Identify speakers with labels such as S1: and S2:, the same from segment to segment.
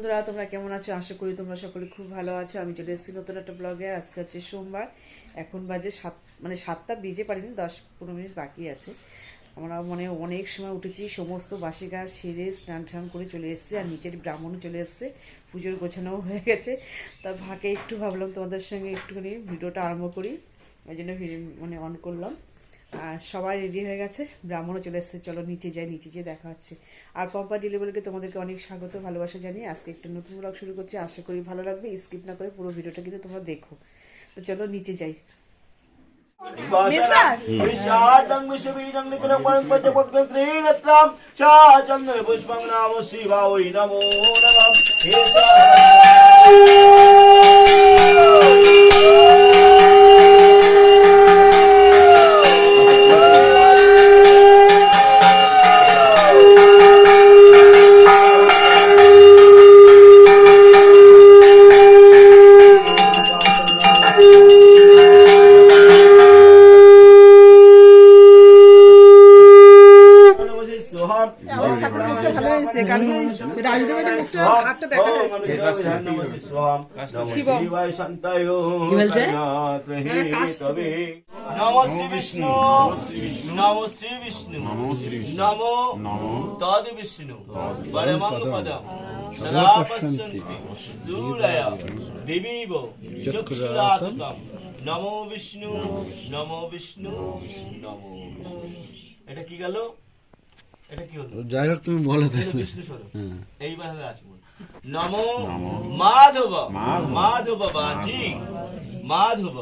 S1: বন্ধুরা, তোমরা কেমন আছো? আশা করি তোমরা সকলে খুব ভালো আছো। আমি চলে এসেছি নতুন একটা ব্লগে। আজকে হচ্ছে সোমবার, এখন বাজে 7টা বেজে পারিনি, 10-15 মিনিট বাকি আছে। আমরা অনেক সময় উঠেছি, সমস্ত বাসি কাজ সেরে স্নান টান করে চলে এসেছি। আর নিচের ব্রাহ্মণও চলে এসছে, পুজোর গোছানো হয়ে গেছে। তা ভাগে একটু ভাবলাম তোমাদের সঙ্গে একটুখানি ভিডিওটা আরম্ভ করি, ওই জন্য অন করলাম। আর সবাই রেডি হয়ে গেছে, ব্রাহ্মণও চলে এসছে। চলো নিচে যাই, নিচে যেয়ে দেখা হচ্ছে। আর পম্পা ডেলিভারিকে তোমাদেরকে অনেক স্বাগত, ভালোবাসা জানিয়ে আজকে একটা নতুন ব্লগ শুরু করছি। আশা করি ভালো লাগবে, স্কিপ না করে পুরো ভিডিওটা কিন্তু তোমরা দেখো। তো চলো নিচে যাই।
S2: नमो श्री विष्णु नमो श्री विष्णु नमो तद विष्णु परमं पदं सदा पश्यन्ति सूरय दिवीव चक्षुराततं नमो विष्णु नमो विष्णु नमो এটা কি গেল? এটা কি হলো?
S3: যাই হোক তুমি বলো তো।
S2: বিষ্ণু স্বরূপ এইভাবে আসবো। নমো মাধব মাধব বাজি মাধব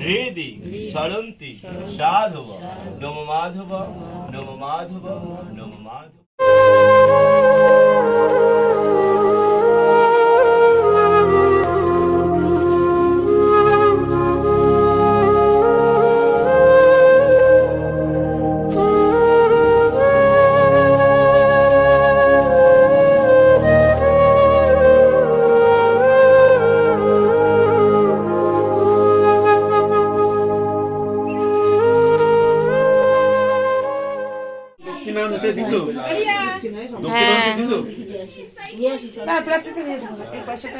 S2: হৃদি সরন্তি সাধব নম মাধব নম মাধব নম মাধব।
S1: তার প্লাস্টিকে নিয়ে যাবো, এই পয়সাটা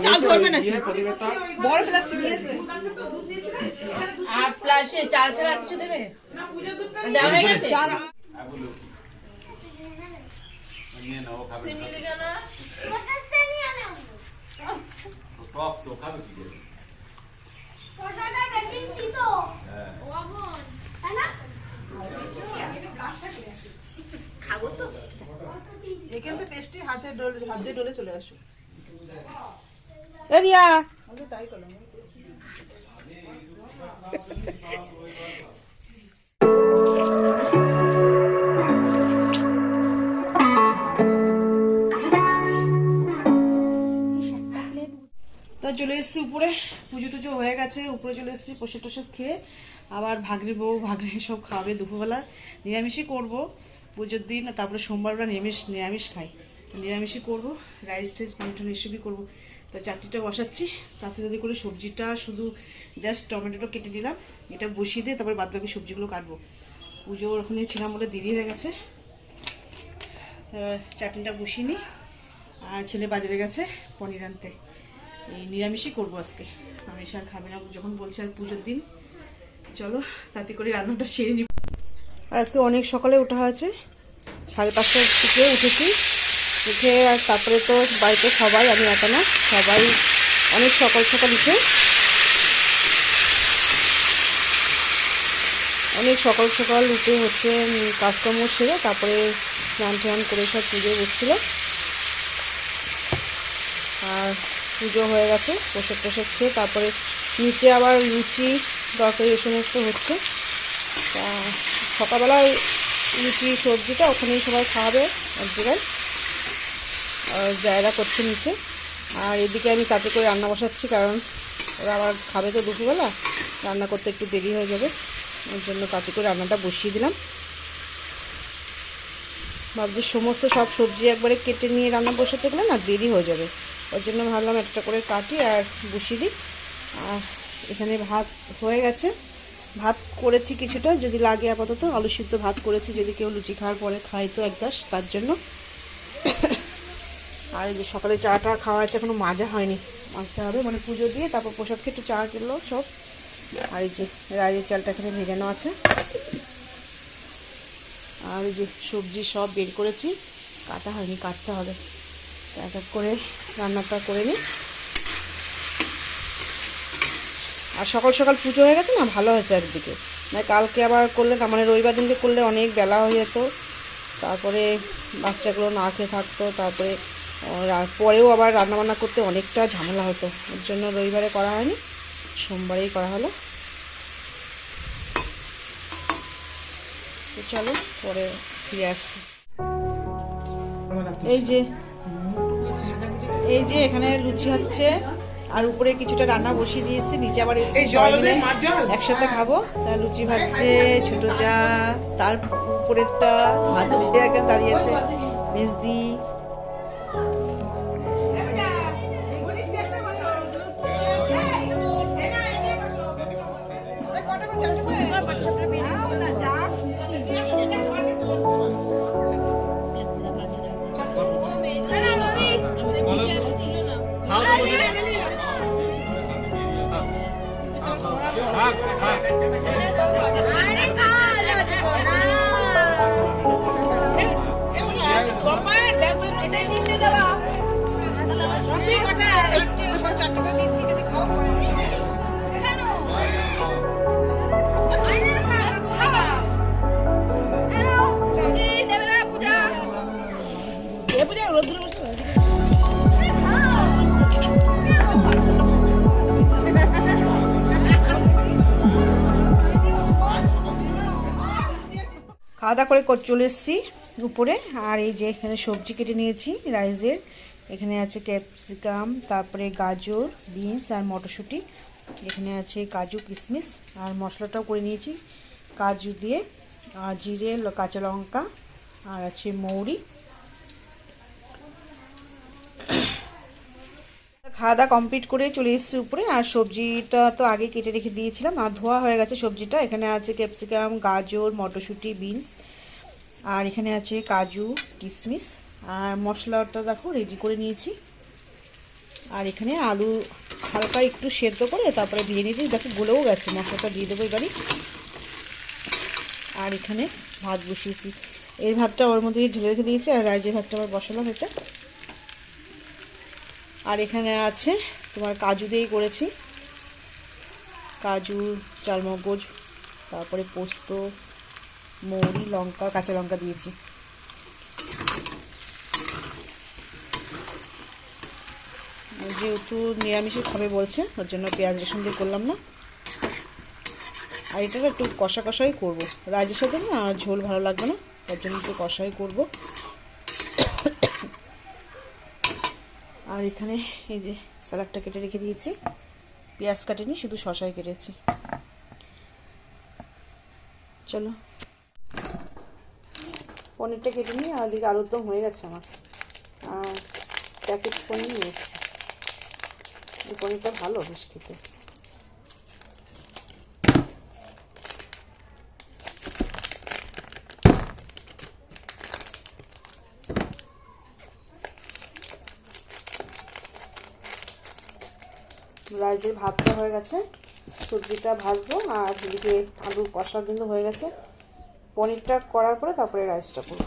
S1: চাল ধরবে না, বড় প্লাস্টিক
S4: আর প্লাসে চাল ছাড়া কিছু দেবে? দেওয়া হয়ে গেছে চাল।
S1: খাবো তো এখান থেকে টেস্টি হাত দিয়ে ডলে চলে আসো। এরিয়া তাই করলাম। চলে এসেছি উপরে, পুজো টুজো হয়ে গেছে, উপরে চলে এসেছি। প্রসাদ টসাদ খেয়ে আবার ভাগরি বউ ভাগরি সব খাবে। দুপুরবেলা নিরামিষই করব পুজোর দিন, তারপরে সোমবারবেলা নিরামিষ খাই, নিরামিষই করব। রাইস টাইস পানিটান এসবই করবো। তো চাটনিটা বসাচ্ছি, তাতে তাতে করে সবজিটা শুধু জাস্ট টমেটোটা কেটে দিলাম, এটা বসিয়ে দিয়ে তারপরে বাদবাকি সবজিগুলো কাটবো। পুজো ওখানে ছিলাম বলে দেরি হয়ে গেছে, চাটনিটা বসিয়ে নিই। আর ছেলে বাজারে গেছে পনির আনতে। এই নিরামিষই করবো আজকে, আমিষ আর খাবে না যখন বলছে, আর পুজোর দিন। চলো তাতে করে রান্নাটা সেরে নিব। আর আজকে অনেক সকালে ওঠা হয়েছে, 5:30টার দিকে উঠেছি। উঠে আর তারপরে তো বাড়িতে সবাই, আমি একা না, সবাই অনেক সকাল সকাল উঠে হচ্ছে কাজকর্ম সেরে তারপরে স্নান টান করে সব পুজো বসছিল। আর পুজো হয়ে গেছে, প্রসাদ টসাদ খেয়ে তারপরে নিচে আবার লুচি তরকারি এ সমস্ত হচ্ছে। তা সকালবেলায় লুচি সবজিটা ওখানেই সবাই খাওয়াবে এক জায়গায়, জায়গা করছে নিচে। আর এদিকে আমি তাতে করে রান্না বসাচ্ছি, কারণ ওরা আবার খাবে তো দুপুরবেলা, রান্না করতে একটু দেরি হয়ে যাবে, ওই জন্য তাতে করে রান্নাটা বসিয়ে দিলাম। ভাবছি সমস্ত সব সবজি একবারে কেটে নিয়ে রান্না বসাতে গেলে না দেরি হয়ে যাবে, ওর জন্য ভাবলাম একটা করে কাটি আর বসিয়ে দিই। আর এখানে ভাত হয়ে গেছে, ভাত করেছি কিছুটা, যদি লাগে আপাতত আলু সিদ্ধ ভাত করেছি, যদি কেউ লুচি খাওয়ার পরে খায় তো এক গ্লাস তার জন্য। আর এই যে সকালে চাটা খাওয়া আছে, এখনো মাজা হয়নি, মাজতে হবে, মানে পুজো দিয়ে তারপর প্রসাদকে একটু চা কিনলো সব। আর এই যে রাইসের চালটা এখানে ভেজানো আছে। আর এই যে সবজি সব বের করেছি, কাটা হয়নি, কাটতে হবে, এক এক করে রান্নাটা করে নিই। আর সকাল সকাল পুজো হয়ে গেছে না, ভালো হয়েছে একদিকে, মানে কালকে আবার করলে না, মানে রবিবার দিনকে করলে অনেক বেলা হয়ে যেত, তারপরে বাচ্চাগুলো না খেয়ে থাকতো, তারপরে পরেও আবার রান্নাবান্না করতে অনেকটা ঝামেলা হতো, ওর জন্য রবিবারে করা হয়নি, সোমবারেই করা হলো। তো চলো পরে ফিরে আসছি। এই যে এখানে লুচি হচ্ছে, আর উপরে কিছুটা রান্না বসিয়ে দিয়েছি, নিচে আবার একসাথে খাবো। তা লুচি ভাজছে ছোট যা, তার উপরেরটা ভাজছে, একটা দাঁড়িয়েছে মেজদি। খাওয়া দাওয়া করে চলে এসেছি উপরে। আর এই যে এখানে সবজি কেটে নিয়েছি রাইসের, এখানে আছে ক্যাপসিকাম, তারপরে গাজর, বিনস আর মটরশুঁটি, এখানে আছে কাজু কিশমিশ, আর মশলাটাও করে নিয়েছি কাজু দিয়ে, আর জিরে, কাঁচা লঙ্কা, আর আছে মৌরি। খাওয়া দাওয়া কমপ্লিট করে চলে এসেছি উপরে। আর সবজিটা তো আগে কেটে রেখে দিয়েছিলাম, আর ধোয়া হয়ে গেছে সবজিটা। এখানে আছে ক্যাপসিকাম, গাজর, মটরশুঁটি, বিনস, আর এখানে আছে কাজু কিশমিশ, আর মশলাটা দেখো রেডি করে নিয়েছি। আর এখানে আলু হালকা একটু সেদ্ধ করে তারপরে দিয়ে নিয়েছি, দেখো গলেও গেছে, মশলাটা দিয়ে দেবো এবারে। আর এখানে ভাত বসিয়েছি, এই ভাতটা ওর মধ্যে ঢেলে রেখে দিয়েছি, আর রাইজের ভাতটা আবার বসালাম এটা। আর এখানে আছে তোমার কাজু দিয়েই করেছি, কাজু, চালমগজ, তারপরে পোস্ত, মৌরি, লঙ্কা, কাঁচা লঙ্কা দিয়েছি। যেহেতু নিরামিষে খাবে বলছে, ওর জন্য পেঁয়াজ রসুন দিয়ে করলাম না। আর এটা একটু কষা কষাই করবো, রাইজের সাথে না আর ঝোল ভালো লাগবে না, তার জন্য একটু কষাই করবো। আর এখানে এই যে স্যালাডটা কেটে রেখে দিয়েছি, পেঁয়াজ কাটেনি, শুধু শসাই কেটেছি। চলো পনিরটা কেটে নিই, আর দিকে আলুর দম হয়ে গেছে আমার, আর প্যাকেট পনির নিয়ে এসছি। এই পনিরটা ভালো বেশ খেতে। রাইসের ভাতটা হয়ে গেছে, সবজিটা ভাজবো, আর এদিকে আলুর কষা কিন্তু হয়ে গেছে। পনিরটা করার পরে তারপরে রাইসটা করবো।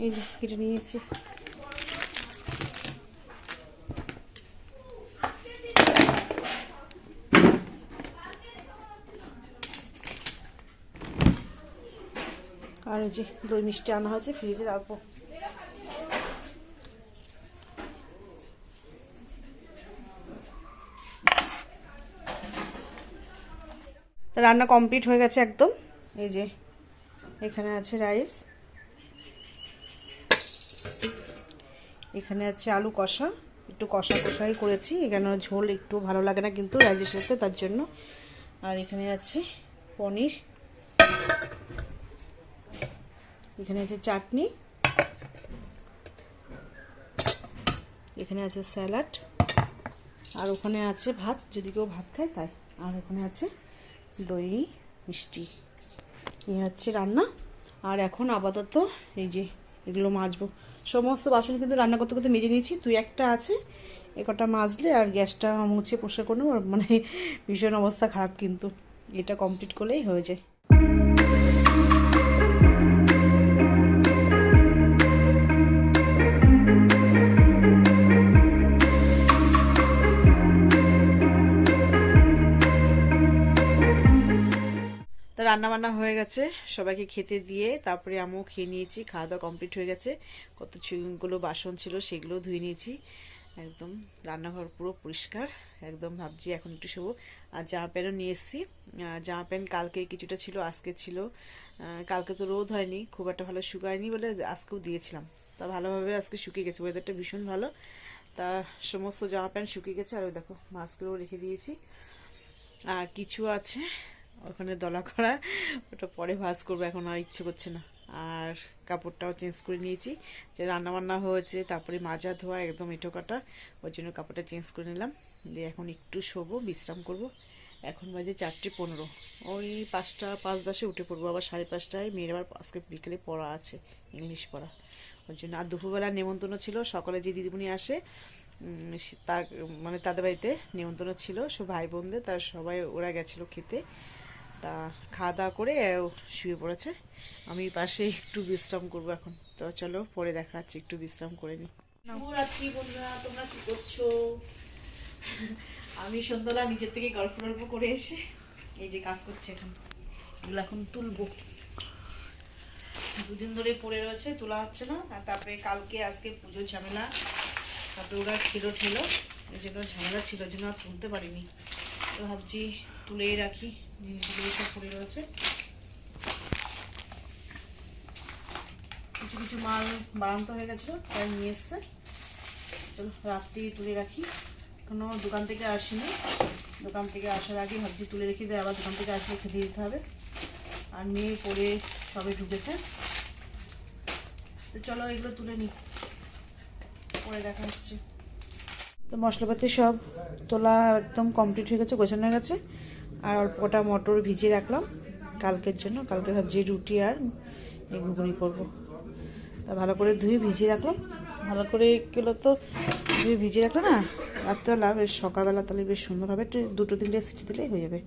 S1: এই যে কেটে নিয়েছি। আর এই যে দই মিষ্টি আনা হয়েছে, ফ্রিজে রাখবো। রান্না কমপ্লিট হয়ে গেছে একদম। এই যে এখানে আছে রাইস, এখানে আছে আলু কষা, একটু কষা কষাই করেছি, এখানে ঝোল একটু ভালো লাগে না কিন্তু রাইসের সাথে, তার জন্য। আর এখানে আছে পনির, এখানে আছে চাটনি, এখানে আছে স্যালাড, আর ওখানে আছে ভাত যদি কেউ ভাত খায় তাই, আর ওখানে আছে দই মিষ্টি। এই হচ্ছে রান্না। আর এখন আপাতত এই যে এগুলো মাজবো, সমস্ত বাসন কিন্তু রান্না করতে করতে মেজে নিয়েছি, তুই একটা আছে এ কটা মাজলে আর গ্যাসটা মুছে পরিষ্কার করে নেবো। মানে ভীষণ অবস্থা খারাপ, কিন্তু এটা কমপ্লিট করলেই হয়ে যায়। তো রান্নাবান্না হয়ে গেছে, সবাইকে খেতে দিয়ে তারপরে আমিও খেয়ে নিয়েছি, খাওয়া দাওয়া কমপ্লিট হয়ে গেছে। কতগুলো বাসন ছিল সেগুলো ধুয়ে নিয়েছি, একদম রান্নাঘর পুরো পরিষ্কার। একদম ভাবছি এখন একটু শোবো। আর জামা প্যান্টও নিয়ে এসেছি, জামা প্যান্ট কালকে কিছুটা ছিল, আজকে ছিল। কালকে তো রোদ হয়নি, খুব একটা ভালো শুকায়নি বলে আজকেও দিয়েছিলাম, তা ভালোভাবে আজকে শুকিয়ে গেছে, ওয়েদারটা ভীষণ ভালো। তা সমস্ত জামা প্যান্ট শুকিয়ে গেছে, আর ওই দেখো মাস্কগুলোও রেখে দিয়েছি। আর কিছু আছে ওখানে দলা করা, ওটা পরে ভাঁজ করবো, এখন আর ইচ্ছে করছে না। আর কাপড়টাও চেঞ্জ করে নিয়েছি, যে রান্নাবান্না হয়েছে তারপরে মাজা ধোয়া একদম এঁটো কাটা, ওই জন্য কাপড়টা চেঞ্জ করে নিলাম। দিয়ে এখন একটু শোবো, বিশ্রাম করব। এখন বাজে 4:15, ওই 5টা 5:10 উঠে পড়বো, আবার 5:30টায় মেয়ের আবার আজকে বিকেলে পড়া আছে, ইংলিশ পড়া, ওই জন্য। আর দুপুরবেলা নেমন্তন্ন ছিল, সকালে যে দিদিমণি আসে তার মানে তাদের বাড়িতে নেমন্তন্ন ছিল, সব ভাই বোনদের, তার সবাই ওরা গেছিলো খেতে। তা খাওয়া দাওয়া করে শুয়ে পড়েছে, আমি পাশে একটু বিশ্রাম করবো এখন। তো চলো পরে দেখা যাচ্ছে, একটু বিশ্রাম করে নিই। শুভরাত্রি বন্ধুরা, তোমরা কি করছো? আমি সন্ধ্যাবেলা নিজের থেকে গল্প টল্প করে এসে এই যে কাজ করছি, এখন এগুলো এখন তুলবো, দুদিন ধরে পড়ে রয়েছে, তোলা হচ্ছে না। আর তারপরে কালকে আজকে পুজোর ঝামেলা, তারপরে ওরা ঠেলো এই জন্য ঝামেলা ছিল, জন্য আর তুলতে পারিনি। তো ভাবছি তুলেই রাখি, জিনিসগুলো সব পড়ে রয়েছে। কিছু কিছু মাল বাড়ান্ত হয়ে গেছিলো, তাই নিয়ে এসছে। চলো রাত্রি তুলে রাখি, এখনো দোকান থেকে আসিনি, দোকান থেকে আসার আগে ভাবছি তুলে রেখে দেয়, আবার দোকান থেকে আসলে খেতে দিতে হবে। আর মেয়ে পরে সবে ঢুকেছে, তো চলো এগুলো তুলে নিই, পরে দেখা হচ্ছে। তো মশলাপাতি সব তোলা একদম কমপ্লিট হয়ে গেছে, গোছানো হয়ে গেছে। আর অল্প কটা মটর ভিজিয়ে রাখলাম কালকের জন্য, কালকে ভাবছি রুটি আর এই ঘুগনি করবো। তা ভালো করে ধুয়ে ভিজিয়ে রাখলাম, ভালো করে এগুলো তো ধুয়ে ভিজিয়ে রাখলো না রাত্রেবেলা, বেশ সকালবেলা তাহলে বেশ সুন্দর হবে, একটু 2-3টে সিটি দিলেই হয়ে যাবে।